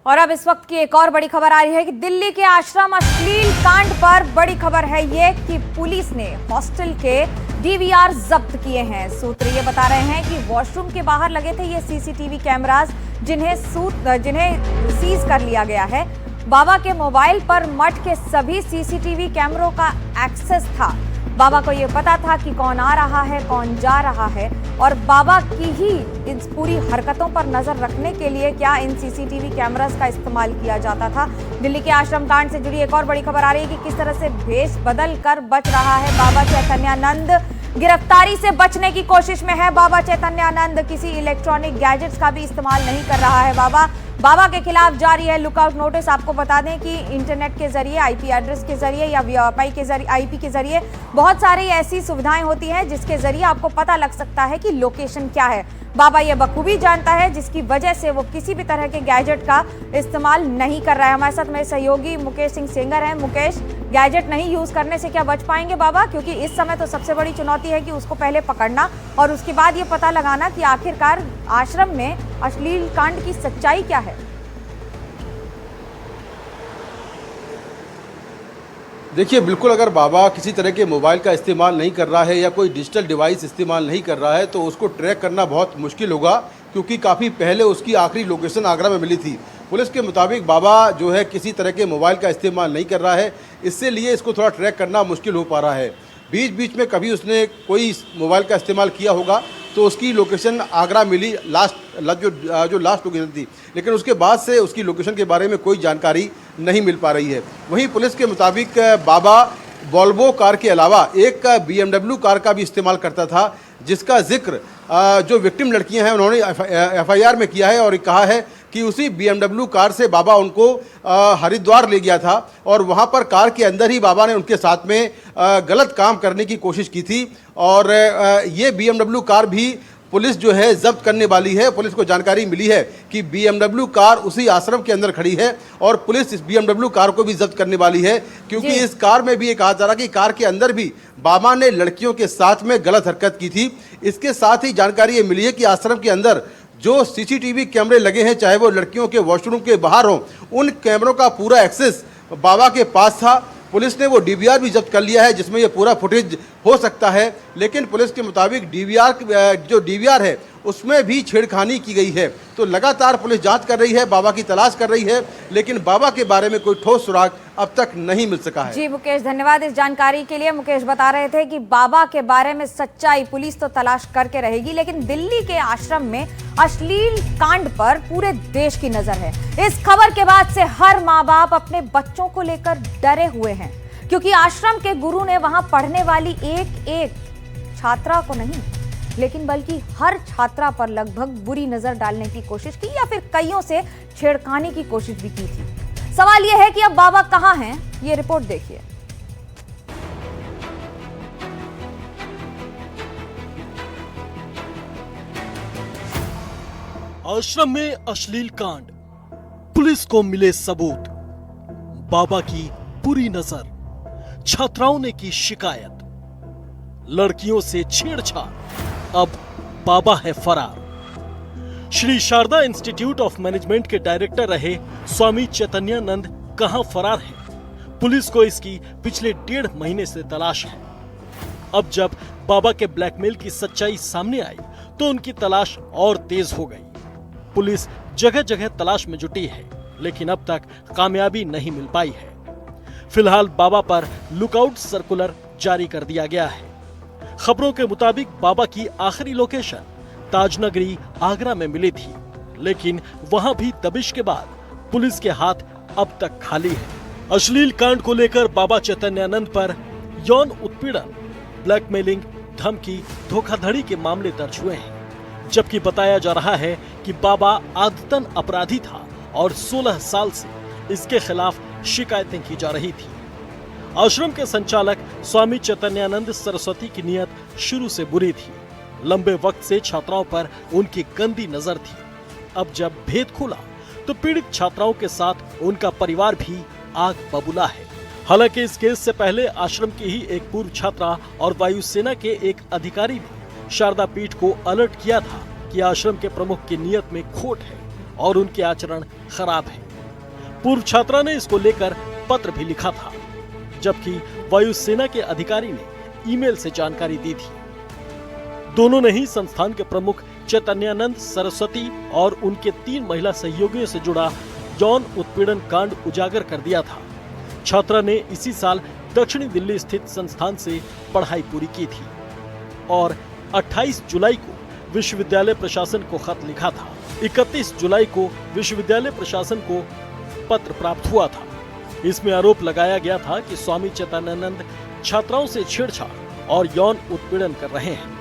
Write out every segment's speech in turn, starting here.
और अब इस वक्त की एक और बड़ी खबर आ रही है कि दिल्ली के आश्रम अश्लील कांड पर बड़ी खबर है ये कि पुलिस ने हॉस्टल के डीवीआर जब्त किए हैं। सूत्र ये बता रहे हैं कि वॉशरूम के बाहर लगे थे ये सीसीटीवी कैमरास जिन्हें सीज कर लिया गया है। बाबा के मोबाइल पर मठ के सभी सीसीटीवी कैमरों का एक्सेस था। बाबा को ये पता था कि कौन आ रहा है, कौन जा रहा है और बाबा की ही इन पूरी हरकतों पर नजर रखने के लिए क्या इन सीसीटीवी कैमरास का इस्तेमाल किया जाता था। दिल्ली के आश्रम कांड से जुड़ी एक और बड़ी खबर आ रही है कि किस तरह से भेष बदल कर बच रहा है बाबा चैतन्यानंद। गिरफ्तारी से बचने की कोशिश में है बाबा चैतन्यानंद। किसी इलेक्ट्रॉनिक गैजेट्स का भी इस्तेमाल नहीं कर रहा है बाबा के खिलाफ जारी है लुकआउट नोटिस। आपको बता दें कि इंटरनेट के जरिए, आईपी एड्रेस के जरिए या वीआईपी के जरिए, आईपी के जरिए बहुत सारी ऐसी सुविधाएं होती हैं जिसके जरिए आपको पता लग सकता है कि लोकेशन क्या है। बाबा ये बखूबी जानता है, जिसकी वजह से वो किसी भी तरह के गैजेट का इस्तेमाल नहीं कर रहा है। हमारे साथ मेरे सहयोगी मुकेश सिंह सेंगर हैं। मुकेश, गैजेट नहीं यूज करने से क्या बच पाएंगे बाबा? क्योंकि इस समय तो सबसे बड़ी चुनौती है कि उसको पहले पकड़ना और उसके बाद ये पता लगाना कि आखिरकार आश्रम में अश्लील कांड की सच्चाई क्या है। देखिए, बिल्कुल अगर बाबा किसी तरह के मोबाइल का इस्तेमाल नहीं कर रहा है या कोई डिजिटल डिवाइस इस्तेमाल नहीं कर रहा है तो उसको ट्रैक करना बहुत मुश्किल होगा, क्योंकि काफ़ी पहले उसकी आखिरी लोकेशन आगरा में मिली थी। पुलिस के मुताबिक बाबा जो है किसी तरह के मोबाइल का इस्तेमाल नहीं कर रहा है, इससे लिए इसको थोड़ा ट्रैक करना मुश्किल हो पा रहा है। बीच बीच में कभी उसने कोई मोबाइल का इस्तेमाल किया होगा तो उसकी लोकेशन आगरा मिली, लास्ट लोकेशन थी, लेकिन उसके बाद से उसकी लोकेशन के बारे में कोई जानकारी नहीं मिल पा रही है। वहीं पुलिस के मुताबिक बाबा वॉल्वो कार के अलावा एक BMW कार का भी इस्तेमाल करता था, जिसका जिक्र जो विक्टिम लड़कियां हैं उन्होंने FIR में किया है और कहा है कि उसी BMW कार से बाबा उनको हरिद्वार ले गया था और वहां पर कार के अंदर ही बाबा ने उनके साथ में गलत काम करने की कोशिश की थी। और ये BMW कार भी पुलिस जो है जब्त करने वाली है। पुलिस को जानकारी मिली है कि BMW कार उसी आश्रम के अंदर खड़ी है और पुलिस इस BMW कार को भी जब्त करने वाली है, क्योंकि इस कार में भी एक कहा जा रहा कि कार के अंदर भी बाबा ने लड़कियों के साथ में गलत हरकत की थी। इसके साथ ही जानकारी ये मिली है कि आश्रम के अंदर जो सीसीटीवी कैमरे लगे हैं, चाहे वो लड़कियों के वॉशरूम के बाहर हों, उन कैमरों का पूरा एक्सेस बाबा के पास था। पुलिस ने वो डीवीआर भी जब्त कर लिया है जिसमें ये पूरा फुटेज हो सकता है, लेकिन पुलिस के मुताबिक जो डीवीआर है उसमें भी छेड़खानी की गई है। तो लगातार पुलिस जांच कर रही है, बाबा की तलाश कर रही है, लेकिन बाबा के बारे में कोई ठोस सुराग अब तक नहीं मिल सका है। जी मुकेश, धन्यवाद इस जानकारी के लिए। मुकेश बता रहे थे कि बाबा के बारे में सच्चाई पुलिस तो तलाश करके रहेगी, लेकिन दिल्ली के आश्रम में अश्लील कांड पर पूरे देश की नजर है। इस खबर के बाद से हर माँ बाप अपने बच्चों को लेकर डरे हुए हैं, क्योंकि आश्रम के गुरु ने वहां पढ़ने वाली एक छात्रा को नहीं, लेकिन बल्कि हर छात्रा पर लगभग बुरी नजर डालने की कोशिश की या फिर कईयों से छेड़खानी की कोशिश भी की थी। सवाल यह है कि अब बाबा कहां हैं, ये रिपोर्ट देखिए। आश्रम में अश्लील कांड, पुलिस को मिले सबूत, बाबा की बुरी नजर, छात्राओं ने की शिकायत, लड़कियों से छेड़छाड़, अब बाबा है फरार। Shri Sharda institute of management के डायरेक्टर रहे स्वामी चैतन्यानंद कहां फरार है? पुलिस को इसकी पिछले 1.5 महीने से तलाश है। अब जब बाबा के ब्लैकमेल की सच्चाई सामने आई तो उनकी तलाश और तेज हो गई। पुलिस जगह जगह तलाश में जुटी है, लेकिन अब तक कामयाबी नहीं मिल पाई है। फिलहाल बाबा पर लुकआउट सर्कुलर जारी कर दिया गया है। खबरों के मुताबिक बाबा की आखिरी लोकेशन ताजनगरी आगरा में मिली थी, लेकिन वहां भी दबिश के बाद पुलिस के हाथ अब तक खाली है। अश्लील कांड को लेकर बाबा चैतन्यानंद पर यौन उत्पीड़न, ब्लैकमेलिंग, धमकी, धोखाधड़ी के मामले दर्ज हुए हैं, जबकि बताया जा रहा है कि बाबा आदतन अपराधी था और 16 साल से इसके खिलाफ शिकायतें की जा रही थी। आश्रम के संचालक स्वामी चैतन्यानंद सरस्वती की नीयत शुरू से बुरी थी। लंबे वक्त से छात्राओं पर उनकी गंदी नजर थी। अब जब भेद खुला तो पीड़ित छात्राओं के साथ उनका परिवार भी आग बबूला है। हालांकि इस केस से पहले आश्रम की ही एक पूर्व छात्रा और वायुसेना के एक अधिकारी ने शारदा पीठ को अलर्ट किया था कि आश्रम के प्रमुख की नीयत में खोट है और उनके आचरण खराब है। पूर्व छात्रा ने इसको लेकर पत्र भी लिखा था, जबकि वायुसेना के अधिकारी ने ईमेल से जानकारी दी थी। दोनों ने ही संस्थान के प्रमुख चैतन्यानंद सरस्वती और उनके 3 महिला सहयोगियों से जुड़ा यौन उत्पीड़न कांड उजागर कर दिया था। छात्रा ने इसी साल दक्षिणी दिल्ली स्थित संस्थान से पढ़ाई पूरी की थी और 28 जुलाई को विश्वविद्यालय प्रशासन को खत लिखा था। 31 जुलाई को विश्वविद्यालय प्रशासन को पत्र प्राप्त हुआ था। इसमें आरोप लगाया गया था कि स्वामी चैतन्यानंद छात्राओं से छेड़छाड़ और यौन उत्पीड़न कर रहे हैं।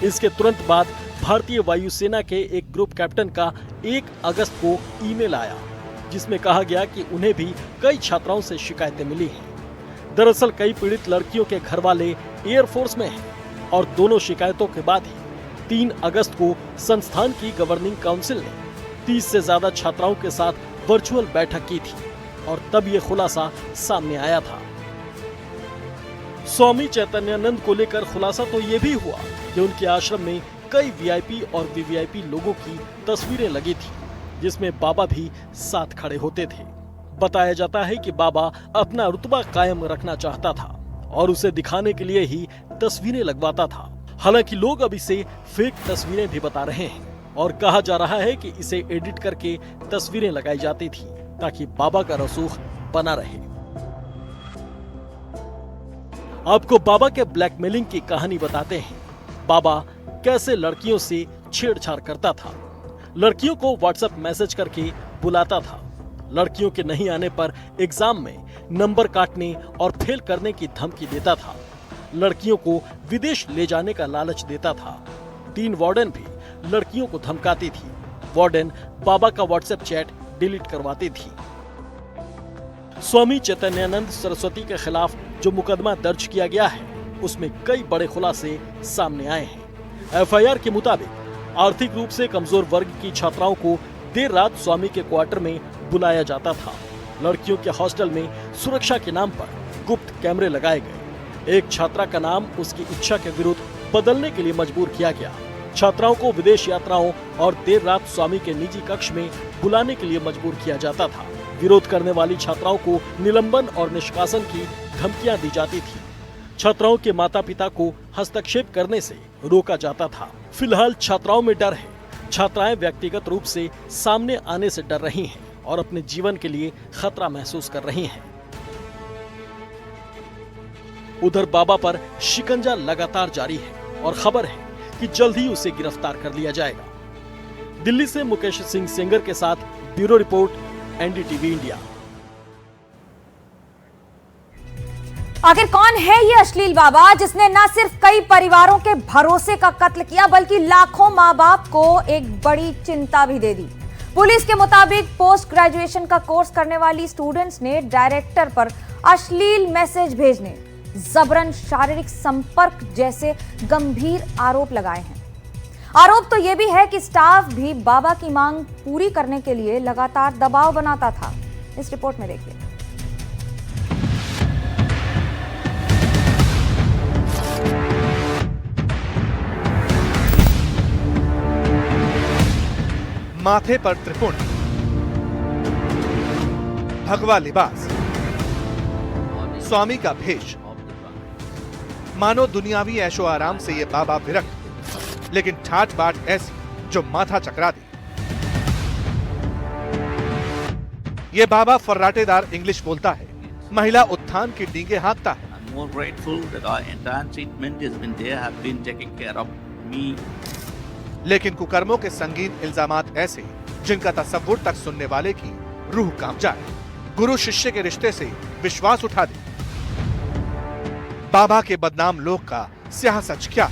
इसके तुरंत बाद भारतीय वायुसेना के एक ग्रुप कैप्टन का 1 अगस्त को ईमेल आया, जिसमें कहा गया कि उन्हें भी कई छात्राओं से शिकायतें मिली हैं। दरअसल कई पीड़ित लड़कियों के घर वाले एयरफोर्स में हैं और दोनों शिकायतों के बाद ही 3 अगस्त को संस्थान की गवर्निंग काउंसिल ने 30 से ज्यादा छात्राओं के साथ वर्चुअल बैठक की थी और तब ये खुलासा सामने आया था। स्वामी चैतन्यानंद को लेकर खुलासा तो ये भी हुआ कि उनके आश्रम में कई वीआईपी और वीवीआईपी लोगों की तस्वीरें लगी थी, जिसमें बाबा भी साथ खड़े होते थे। बताया जाता है कि बाबा अपना रुतबा कायम रखना चाहता था और उसे दिखाने के लिए ही तस्वीरें लगवाता था। हालांकि लोग अब इसे फेक तस्वीरें भी बता रहे हैं और कहा जा रहा है कि इसे एडिट करके तस्वीरें लगाई जाती थी ताकि बाबा का रसूख बना रहे। आपको बाबा के ब्लैकमेलिंग की कहानी बताते हैं। बाबा कैसे लड़कियों से छेड़छाड़ करता था। लड़कियों को व्हाट्सएप मैसेज करके बुलाता था। लड़कियों के नहीं आने पर एग्जाम में नंबर काटने और फेल करने की धमकी देता था। लड़कियों को विदेश ले जाने का लालच देता था। 3 वार्डन भी लड़कियों को धमकाती थी। वार्डन बाबा का व्हाट्सएप चैट डिलीट करवाती थी। स्वामी चैतन्यानंद सरस्वती के खिलाफ जो मुकदमा दर्ज किया गया है, उसमें कई बड़े खुलासे सामने आए हैं। एफआईआर के मुताबिक आर्थिक रूप से कमजोर वर्ग की छात्राओं को देर रात स्वामी के क्वार्टर में बुलाया जाता था। लड़कियों के हॉस्टल में सुरक्षा के नाम पर गुप्त कैमरे लगाए गए। एक छात्रा का नाम उसकी इच्छा के विरुद्ध बदलने के लिए मजबूर किया गया। छात्राओं को विदेश यात्राओं और देर रात स्वामी के निजी कक्ष में बुलाने के लिए मजबूर किया जाता था। विरोध करने वाली छात्राओं को निलंबन और निष्कासन की धमकियां दी जाती थी। छात्राओं के माता पिता को हस्तक्षेप करने से रोका जाता था। फिलहाल छात्राओं में डर है। छात्राएं व्यक्तिगत रूप से सामने आने से डर रही हैं और अपने जीवन के लिए खतरा महसूस कर रही हैं। उधर बाबा पर शिकंजा लगातार जारी है और खबर है कि जल्द ही उसे गिरफ्तार कर लिया जाएगा। दिल्ली से मुकेश सिंह सेंगर के साथ ब्यूरो रिपोर्ट, एनडीटीवी इंडिया। आखिर कौन है ये अश्लील बाबा जिसने न सिर्फ कई परिवारों के भरोसे का कत्ल किया बल्कि लाखों मां बाप को एक बड़ी चिंता भी दे दी। पुलिस के मुताबिक पोस्ट ग्रेजुएशन का कोर्स करने वाली स्टूडेंट्स ने डायरेक्टर पर अश्लील मैसेज भेजने, जबरन शारीरिक संपर्क जैसे गंभीर आरोप लगाए हैं। आरोप तो यह भी है कि स्टाफ भी बाबा की मांग पूरी करने के लिए लगातार दबाव बनाता था। इस रिपोर्ट में देखिए। माथे पर त्रिपुंड, भगवा लिबास, स्वामी का भेष, मानो दुनियावी ऐशो आराम से ये बाबा विरक्त, लेकिन ठाट बाट ऐसी जो माथा चकरा दी। ये बाबा फर्राटेदार इंग्लिश बोलता है, महिला उत्थान की डींगे हाँकता है। I'm more grateful that our entire treatment has been there, have been taking care of me. लेकिन कुकर्मों के संगीन इल्जामात ऐसे जिनका तसव्वुर तक सुनने वाले की रूह कांप जाए। गुरु शिष्य के रिश्ते से विश्वास उठा दे। बाबा के बदनाम लोग का स्याह सच क्या?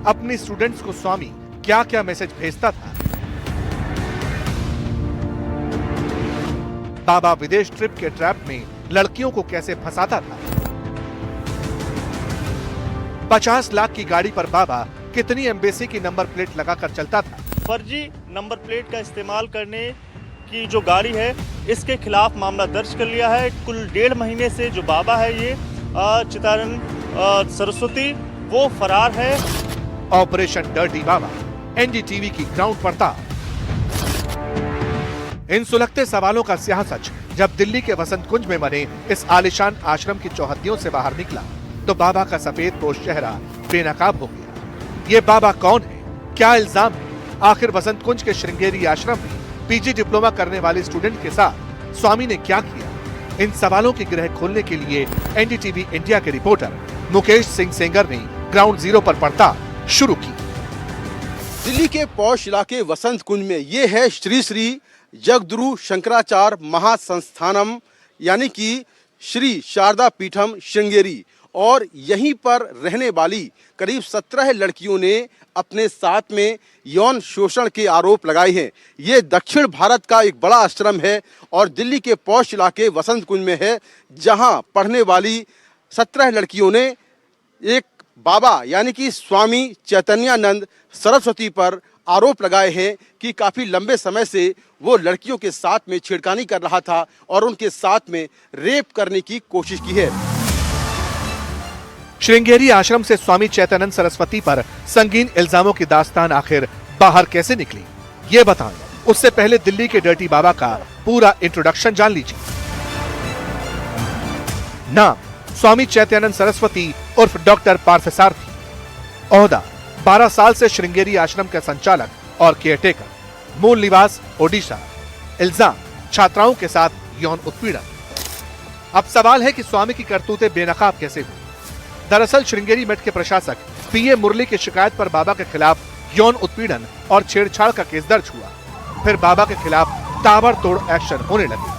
अपने स्टूडेंट्स को स्वामी क्या क्या मैसेज भेजता था? बाबा विदेश ट्रिप के ट्रैप में लड़कियों को कैसे फंसाता था? 50 लाख की गाड़ी पर बाबा कितनी एम्बेसी की नंबर प्लेट लगाकर चलता था? फर्जी नंबर प्लेट का इस्तेमाल करने की जो गाड़ी है, इसके खिलाफ मामला दर्ज कर लिया है। कुल 1.5 महीने से जो बाबा है ये चित्तानंद सरस्वती, वो फरार है। ऑपरेशन डर्टी बाबा, एनडीटीवी की ग्राउंड पड़ताल। इन सुलगते सवालों का स्याह सच जब दिल्ली के वसंत कुंज में बने इस आलिशान आश्रम की चौहद्दियों से बाहर निकला तो बाबा का सफेद पोश चेहरा बेनकाब हो गया। ये बाबा कौन है, क्या इल्जाम है? आखिर वसंत कुंज के श्रृंगेरी आश्रम में पीजी डिप्लोमा करने वाले स्टूडेंट के साथ स्वामी ने क्या किया? इन सवालों की ग्रह खोलने के लिए एनडीटीवी इंडिया के रिपोर्टर मुकेश सिंह सेंगर ने ग्राउंड जीरो पर पड़ताल शुरू की। दिल्ली के पौष इलाके वसंत कुंज में ये है श्री श्री जगद्गुरु शंकराचार्य महासंस्थानम यानी कि श्री शारदा पीठम श्रृंगेरी, और यहीं पर रहने वाली करीब 17 लड़कियों ने अपने साथ में यौन शोषण के आरोप लगाए हैं। ये दक्षिण भारत का एक बड़ा आश्रम है और दिल्ली के पौष इलाके वसंत कुंज में है, जहां पढ़ने वाली 17 लड़कियों ने एक बाबा यानी कि स्वामी चैतन्यानंद सरस्वती पर आरोप लगाए हैं कि काफी लंबे समय से वो लड़कियों के साथ में छेड़खानी कर रहा था और उनके साथ में रेप करने की कोशिश की है। श्रृंगेरी आश्रम से स्वामी चैतन्यानंद सरस्वती पर संगीन इल्जामों की दास्तान आखिर बाहर कैसे निकली, ये बताएं। उससे पहले दिल्ली के डर्टी बाबा का पूरा इंट्रोडक्शन जान लीजिए। नाम स्वामी चैतन्यानंद सरस्वती उर्फ डॉक्टर पार्थसारथी। ओहदा 12 साल से श्रृंगेरी आश्रम का संचालक और केयरटेकर। मूल निवास ओडिशा। इल्जाम छात्राओं के साथ यौन उत्पीड़न। अब सवाल है कि स्वामी की करतूतें बेनकाब कैसे हुई। दरअसल श्रृंगेरी मठ के प्रशासक पीए मुरली की शिकायत पर बाबा के खिलाफ यौन उत्पीड़न और छेड़छाड़ का केस दर्ज हुआ। फिर बाबा के खिलाफ ताबड़तोड़ एक्शन होने लगे।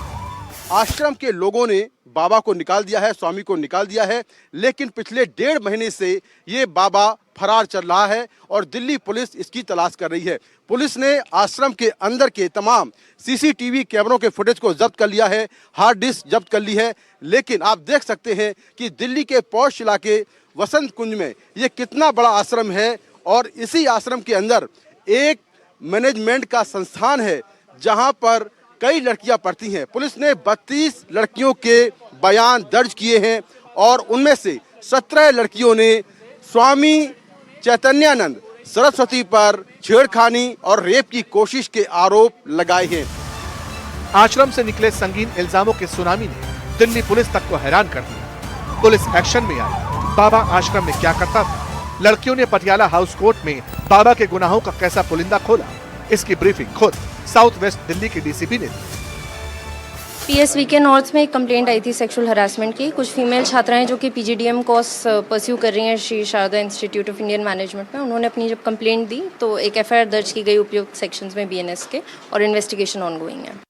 आश्रम के लोगों ने बाबा को निकाल दिया है, स्वामी को निकाल दिया है, लेकिन पिछले 1.5 महीने से ये बाबा फरार चल रहा है और दिल्ली पुलिस इसकी तलाश कर रही है। पुलिस ने आश्रम के अंदर के तमाम सीसीटीवी कैमरों के फुटेज को जब्त कर लिया है, हार्ड डिस्क जब्त कर ली है, लेकिन आप देख सकते हैं कि दिल्ली के पौष इलाके वसंत कुंज में ये कितना बड़ा आश्रम है और इसी आश्रम के अंदर एक मैनेजमेंट का संस्थान है जहां पर कई लड़कियां पढ़ती हैं। पुलिस ने 32 लड़कियों के बयान दर्ज किए हैं और उनमें से 17 लड़कियों ने स्वामी चैतन्यानंद सरस्वती पर छेड़खानी और रेप की कोशिश के आरोप लगाए हैं। आश्रम से निकले संगीन इल्जामों के सुनामी ने दिल्ली पुलिस तक को हैरान कर दिया। पुलिस एक्शन में आई। बाबा आश्रम में क्या करता था? लड़कियों ने पटियाला हाउस कोर्ट में बाबा के गुनाहों का कैसा पुलिंदा खोला, इसकी ब्रीफिंग खुद साउथ वेस्ट दिल्ली के डीसीपी ने दी। पीएसवी के नॉर्थ में एक कंप्लेंट आई थी सेक्सुअल हरासमेंट की। कुछ फीमेल छात्राएं जो कि पीजीडीएम कोर्स परस्यू कर रही हैं Shri Sharda institute of Indian management में, उन्होंने अपनी जब कंप्लेंट दी तो एक एफआईआर दर्ज की गई उपयुक्त सेक्शंस में बीएनएस के और इन्वेस्टिगेशन ऑनगोइंग है।